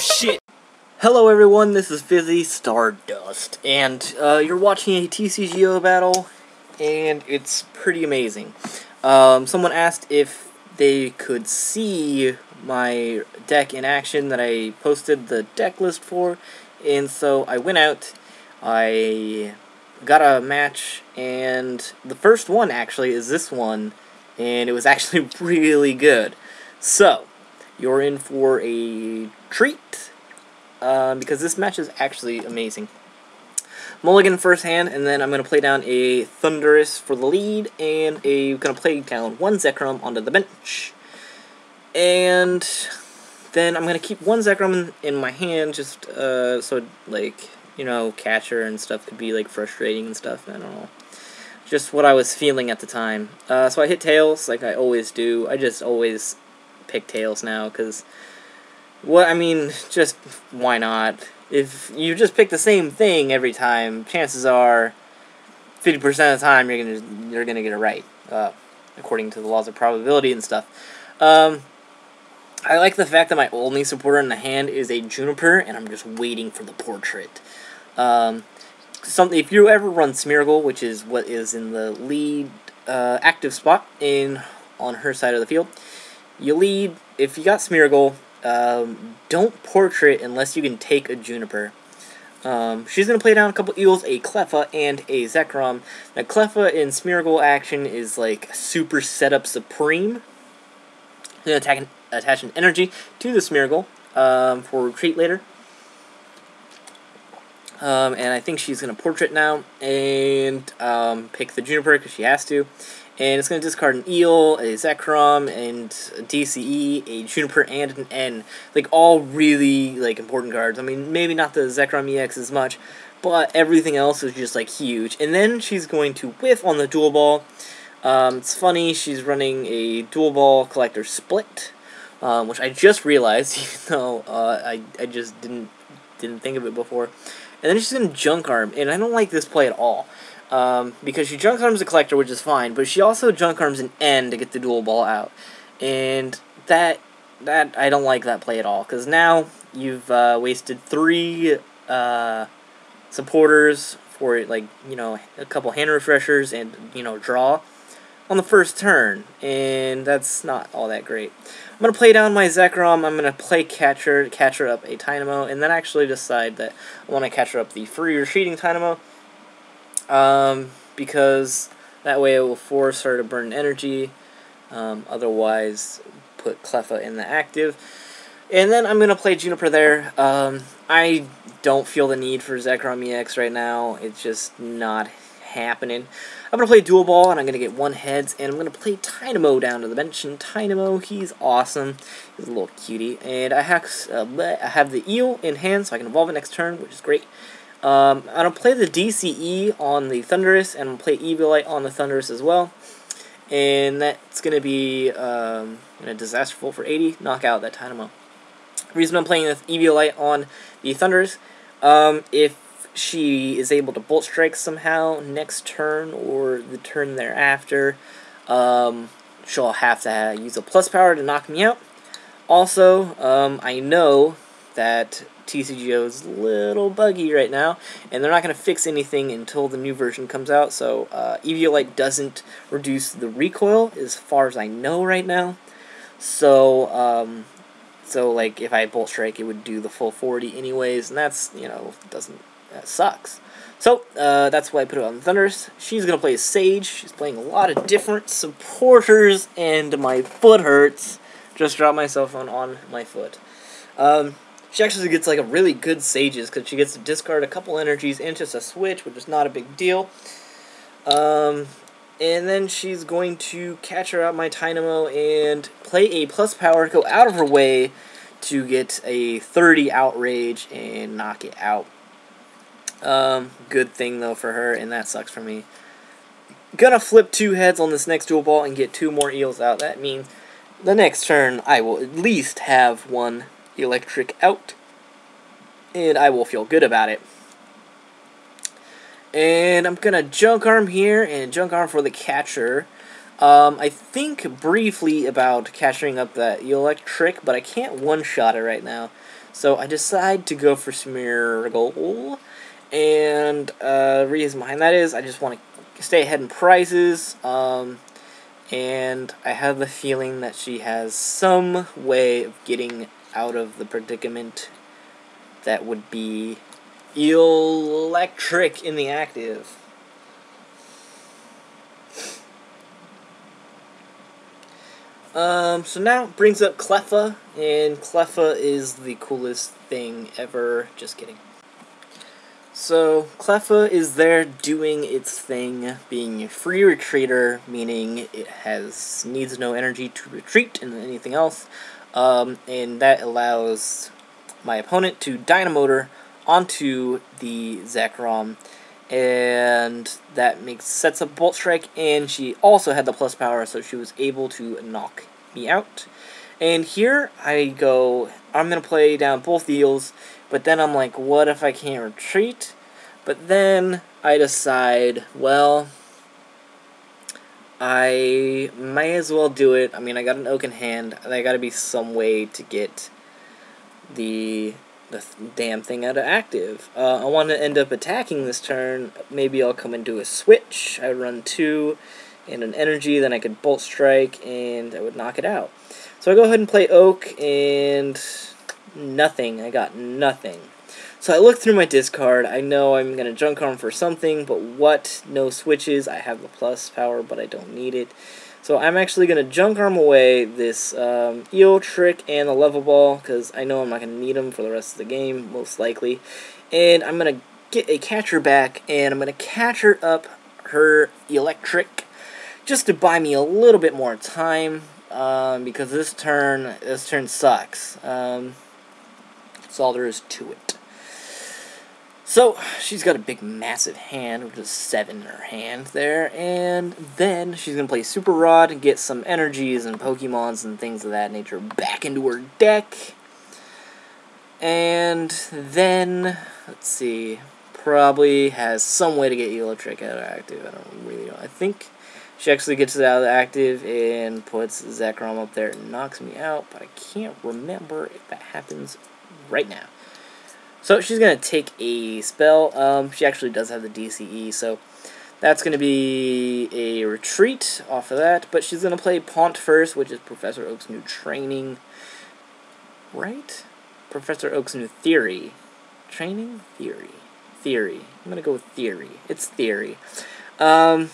shit. Hello everyone, this is Fizzy Stardust, and you're watching a TCGO battle, and it's pretty amazing. Someone asked if they could see my deck in action that I posted the deck list for, and so I went out, I got a match, and the first one actually is this one, and it was actually really good. So, you're in for a treat. Because this match is actually amazing. Mulligan first hand, and then I'm going to play down a Thunderous for the lead, and I'm going to play down one Zekrom onto the bench. And then I'm going to keep one Zekrom in my hand, just so, like, you know, catcher and stuff could be, like, frustrating and stuff. I don't know. Just what I was feeling at the time. So I hit Tails, like I always do. I just always pick Tails now, because... well, I mean, just why not? If you just pick the same thing every time, chances are 50% of the time you're gonna get it right, according to the laws of probability and stuff. I like the fact that my only supporter in the hand is a Juniper, and I'm just waiting for the portrait. If you ever run Smeargle, which is what is in the lead active spot on her side of the field, you lead. If you got Smeargle, don't portrait unless you can take a Juniper. She's going to play down a couple Eels, a Cleffa, and a Zekrom. Now, Cleffa in Smeargle action is like super setup supreme. Going to attach an energy to the Smeargle for retreat later. And I think she's going to portrait now and pick the Juniper because she has to. And it's going to discard an Eel, a Zekrom, and a DCE, a Juniper, and an N. Like, all really, like, important cards. I mean, maybe not the Zekrom EX as much, but everything else is just, like, huge. And then she's going to whiff on the Dual Ball. It's funny, she's running a Dual Ball Collector Split, which I just realized, even though I just didn't think of it before. And then she's going to Junk Arm, and I don't like this play at all. Because she Junk Arms a Collector, which is fine, but she also Junk Arms an N to get the Dual Ball out. And that I don't like that play at all, because now you've wasted 3 supporters for, like, you know, a couple hand refreshers and, you know, draw on the first turn, and that's not all that great. I'm going to play down my Zekrom, I'm going to play catcher up a Tynamo, and then actually decide that I want to catcher up the free retreating Tynamo. Because that way it will force her to burn energy, otherwise put Cleffa in the active. And then I'm going to play Juniper there. I don't feel the need for Zekrom EX right now, it's just not happening. I'm going to play Dual Ball, and I'm going to get 1 heads, and I'm going to play Tynamo down to the bench, and Tynamo, he's awesome, he's a little cutie, and I have the Eel in hand, so I can evolve it next turn, which is great. I'm going to play the DCE on the Thunderous, and I'm going to play Eviolite on the Thunderous as well. And that's going to be a Disasterful for 80, knock out that Tynamo. The reason I'm playing with Eviolite on the Thunderous, if she is able to Bolt Strike somehow next turn or the turn thereafter, she'll have to use a plus power to knock me out. Also, I know that TCGO is a little buggy right now, and they're not going to fix anything until the new version comes out, so Eviolite doesn't reduce the recoil as far as I know right now. So, like, if I Bolt Strike, it would do the full 40 anyways, and that's, you know, that sucks. So, that's why I put it on the Thunderous. She's going to play Sage. She's playing a lot of different supporters, and my foot hurts. Just dropped my cell phone on my foot. She actually gets, like, a really good Sages, because she gets to discard a couple energies and just a switch, which is not a big deal. And then she's going to catch her out my Tynamo and play a plus power, go out of her way to get a 30 Outrage and knock it out. Good thing, though, for her, and that sucks for me. Gonna flip 2 heads on this next Dual Ball and get 2 more Eels out. That means the next turn I will at least have 1 Electric out, and I will feel good about it. And I'm gonna Junk Arm here, and Junk Arm for the catcher. I think briefly about catching up that electric, but I can't one-shot it right now. So I decide to go for Smeargle, and reason behind that is I just want to stay ahead in prizes, and I have the feeling that she has some way of getting out of the predicament that would be electric in the active. So now it brings up Cleffa, and Cleffa is the coolest thing ever. Just kidding. So, Cleffa is there doing its thing, being a free retreater, meaning it needs no energy to retreat and anything else, and that allows my opponent to Dynamotor onto the Zekrom, and that sets up Bolt Strike, and she also had the plus power, so she was able to knock me out. And here I go, I'm going to play down both Eels, but then I'm like, what if I can't retreat? But then I decide, well, I may as well do it. I mean, I got an Oak in hand, and there got to be some way to get the damn thing out of active. I want to end up attacking this turn. Maybe I'll come and do a switch. I run 2 and an energy, then I could Bolt Strike, and I would knock it out. So I go ahead and play Oak, and nothing. I got nothing. So I look through my discard. I know I'm going to Junk Arm for something, but what? No switches. I have the plus power, but I don't need it. So I'm actually going to Junk Arm away this Eel Trick and the Level Ball, because I know I'm not going to need them for the rest of the game, most likely. And I'm going to get a catcher back, and I'm going to catcher up her Electric, just to buy me a little bit more time, because this turn sucks. That's all there is to it. So, she's got a big, massive hand, which is 7 in her hand there, and then she's going to play Super Rod and get some energies and Pokemons and things of that nature back into her deck. And then, let's see, probably has some way to get Electric out of active. I don't really know. I think she actually gets it out of active and puts Zekrom up there and knocks me out, but I can't remember if that happens right now. So she's going to take a spell. She actually does have the DCE, so that's going to be a retreat off of that. But she's going to play Pont first, which is Professor Oak's new training. Right? Professor Oak's new theory. Training? Theory. Theory. I'm going to go with theory. It's theory. No,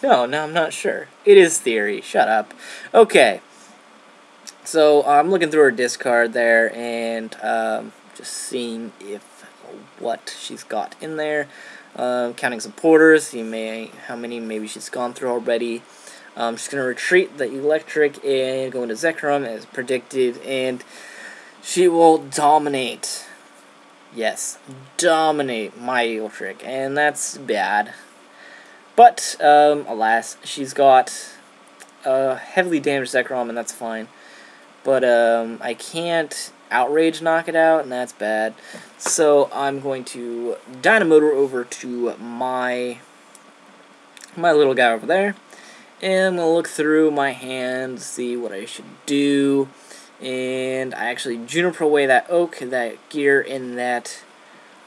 I'm not sure. It is theory. Shut up. Okay. So I'm looking through her discard there, and just seeing what she's got in there. Counting supporters, see how many maybe she's gone through already. She's going to retreat the Electric and go into Zekrom as predicted, and she will dominate. Yes, dominate my Electric, and that's bad. But, alas, she's got heavily damaged Zekrom, and that's fine. But I can't Outrage knock it out, and that's bad. So I'm going to Dynamotor over to my little guy over there, and I'm going to look through my hand, see what I should do, and I actually Juniper away that Oak, that Gear, and that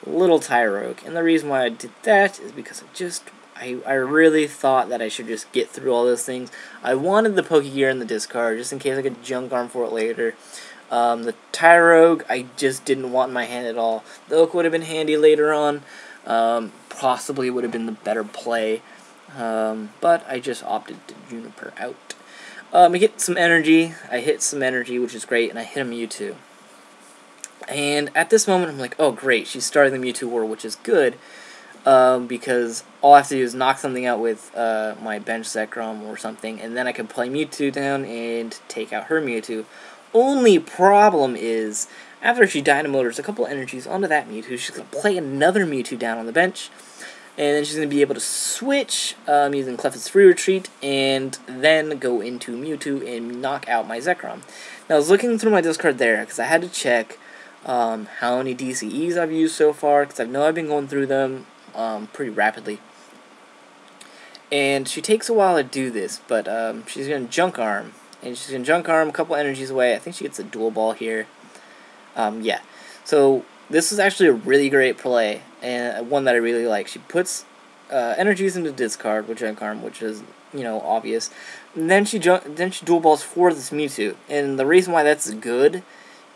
little Tyrogue. And the reason why I did that is because I really thought that I should just get through all those things. I wanted the Pokegear in the discard, just in case I could Junk Arm for it later. The Tyrogue, I just didn't want in my hand at all. The Oak would have been handy later on. Possibly would have been the better play. But I just opted to Juniper out. I get some energy. I hit some energy, which is great, and I hit a Mewtwo. And at this moment, I'm like, oh, great, she's starting the Mewtwo war, which is good. Because all I have to do is knock something out with my bench Zekrom or something, and then I can play Mewtwo down and take out her Mewtwo. Only problem is, after she Dynamotors a couple energies onto that Mewtwo, she's going to play another Mewtwo down on the bench, and then she's going to be able to switch using Cleffa's Free Retreat, and then go into Mewtwo and knock out my Zekrom. Now, I was looking through my discard there, because I had to check how many DCEs I've used so far, because I know I've been going through them pretty rapidly. And she takes a while to do this, but she's going to Junk Arm. And she's going to Junk Arm a couple energies away. I think she gets a dual ball here. Yeah. So this is actually a really great play, and one that I really like. She puts energies into discard with Junk Arm, which is, obvious. And then she dual balls for this Mewtwo. And the reason why that's good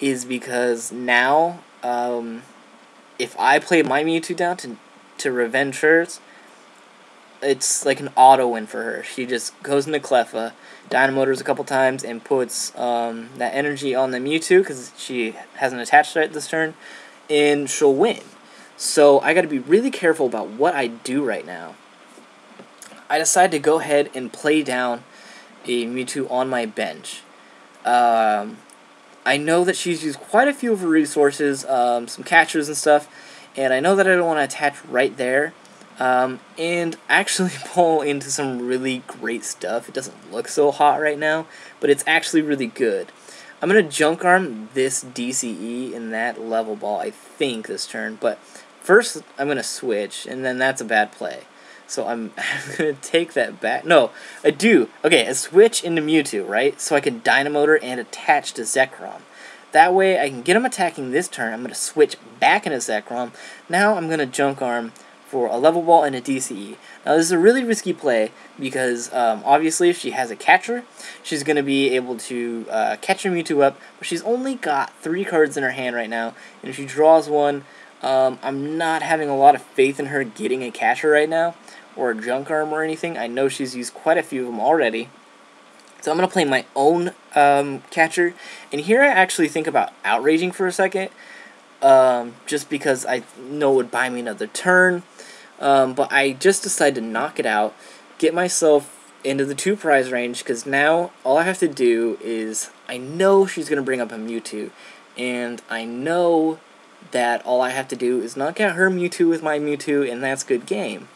is because now, if I play my Mewtwo down to revenge hers, it's like an auto win for her. She just goes into Cleffa, Dynamotors a couple times, and puts that energy on the Mewtwo because she hasn't attached to it this turn, and she'll win. So I got to be really careful about what I do right now. I decide to go ahead and play down a Mewtwo on my bench. I know that she's used quite a few of her resources, some catchers and stuff, and I know that I don't want to attach right there. And actually pull into some really great stuff. It doesn't look so hot right now, but it's actually really good. I'm going to Junk Arm this DCE in that level ball, I think, this turn. But first, I'm going to switch, and then that's a bad play. So I'm going to take that back. No, I do. Okay, I switch into Mewtwo, right? So I can Dynamotor and attach to Zekrom. That way, I can get him attacking this turn. I'm going to switch back into Zekrom. Now I'm going to Junk Arm for a level ball and a DCE. Now this is a really risky play because obviously if she has a catcher, she's going to be able to catch her Mewtwo up, but she's only got 3 cards in her hand right now, and if she draws one, I'm not having a lot of faith in her getting a catcher right now, or a Junk Arm or anything. I know she's used quite a few of them already. So I'm going to play my own catcher, and here I actually think about outraging for a second, just because I know it would buy me another turn. But I just decided to knock it out, get myself into the 2 prize range, because now all I have to do is, I know she's going to bring up a Mewtwo, and I know that all I have to do is knock out her Mewtwo with my Mewtwo, and that's good game.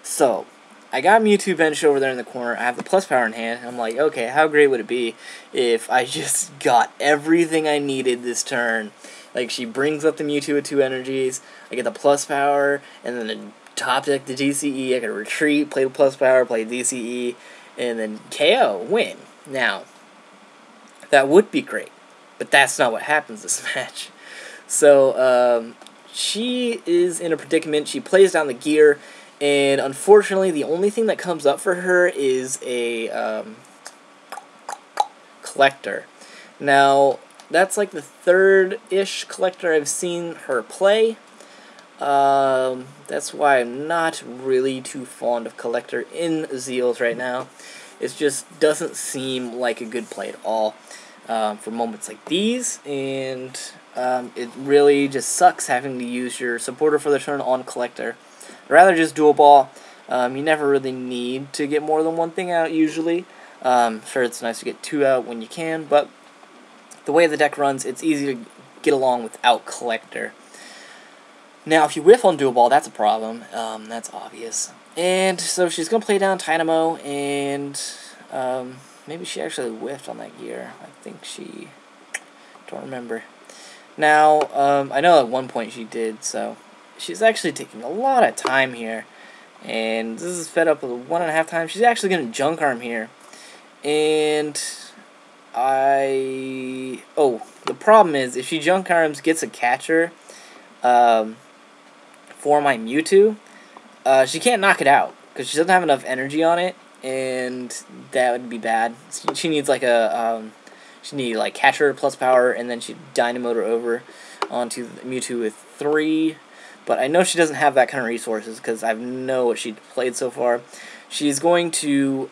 So, I got Mewtwo benched over there in the corner, I have the plus power in hand, I'm like, okay, how great would it be if I just got everything I needed this turn? Like, she brings up the Mewtwo with 2 energies, I get the plus power, and then the top deck the DCE, I can retreat, play the plus power, play DCE, and then KO, win. Now, that would be great, but that's not what happens this match. So, she is in a predicament, she plays down the gear, and unfortunately, the only thing that comes up for her is a collector. Now, that's like the 3rd-ish collector I've seen her play. That's why I'm not really too fond of collector in Zeels right now. It just doesn't seem like a good play at all for moments like these, and it really just sucks having to use your supporter for the turn on collector. I'd rather just dual ball. You never really need to get more than 1 thing out usually. Sure, it's nice to get 2 out when you can, but the way the deck runs, it's easy to get along without collector. Now, if you whiff on dual ball, that's a problem. That's obvious. And so she's going to play down Dynamo, and maybe she actually whiffed on that gear. I think she... don't remember. Now, I know at one point she did, so she's actually taking a lot of time here. And this is fed up with 1.5 times. She's actually going to Junk Arm here. And the problem is, if she Junk Arms, gets a catcher, for my Mewtwo, she can't knock it out because she doesn't have enough energy on it, and that would be bad. She needs like catcher plus power, and then she Dynamotor over onto the Mewtwo with 3. But I know she doesn't have that kind of resources because I know what she played so far. She's going to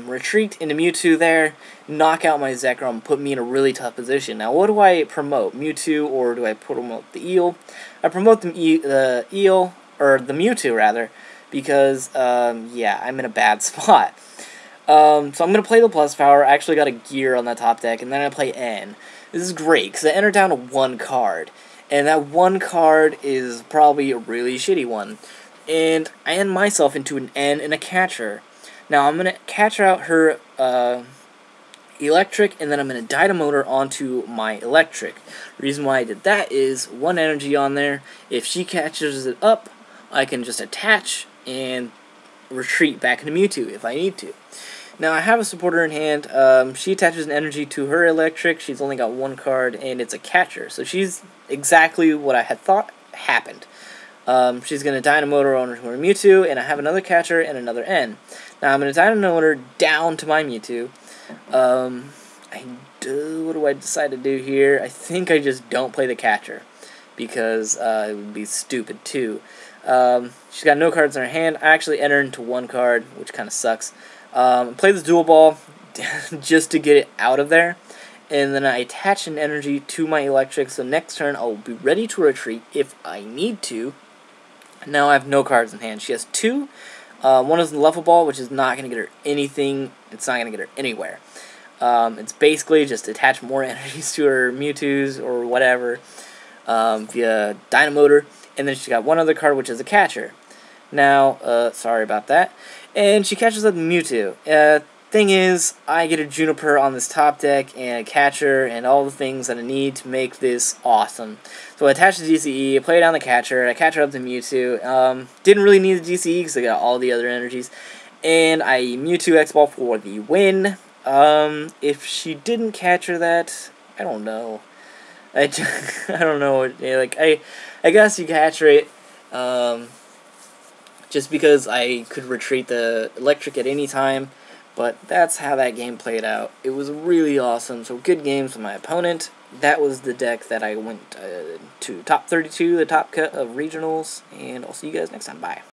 retreat into Mewtwo there, knock out my Zekrom, put me in a really tough position. Now, what do I promote? Mewtwo, or do I promote the Eel? I promote the Eel, or the Mewtwo, rather, because, yeah, I'm in a bad spot. So I'm going to play the plus power. I actually got a gear on that top deck, and then I play N. This is great, because I enter down to 1 card, and that 1 card is probably a really shitty one. And I end myself into an N and a catcher. Now, I'm going to catcher out her electric, and then I'm going to Dynamotor onto my electric. The reason why I did that is 1 energy on there. If she catches it up, I can just attach and retreat back into Mewtwo if I need to. Now I have a supporter in hand. She attaches an energy to her electric. She's only got one card, and it's a catcher. So she's exactly what I had thought happened. She's going to Dynamotor on her Mewtwo, and I have another catcher and another N. Now I'm going to Dynamotor down to my Mewtwo. What do I decide to do here? I think I just don't play the catcher, because it would be stupid too. She's got no cards in her hand. I actually enter into one card, which kind of sucks. Play this dual ball just to get it out of there, and then I attach an energy to my electric, so next turn I'll be ready to retreat if I need to. Now I have no cards in hand. She has two. One is the level ball, which is not going to get her anything. It's not going to get her anywhere. It's basically just attach more energies to her Mewtwo's or whatever via Dynamotor. And then she's got one other card, which is a catcher. Now, sorry about that. And she catches up Mewtwo. Thing is, I get a Juniper on this top deck and a catcher and all the things that I need to make this awesome. So I attach the DCE, I play down the catcher, I catch her up to Mewtwo. Didn't really need the DCE because I got all the other energies. And I Mewtwo X-Ball for the win. If she didn't catcher that, I don't know. I don't know. Like, I guess you catcher it. Just because I could retreat the electric at any time. But that's how that game played out. It was really awesome. So good games with my opponent. That was the deck that I went to top 32, the top cut of regionals. And I'll see you guys next time. Bye.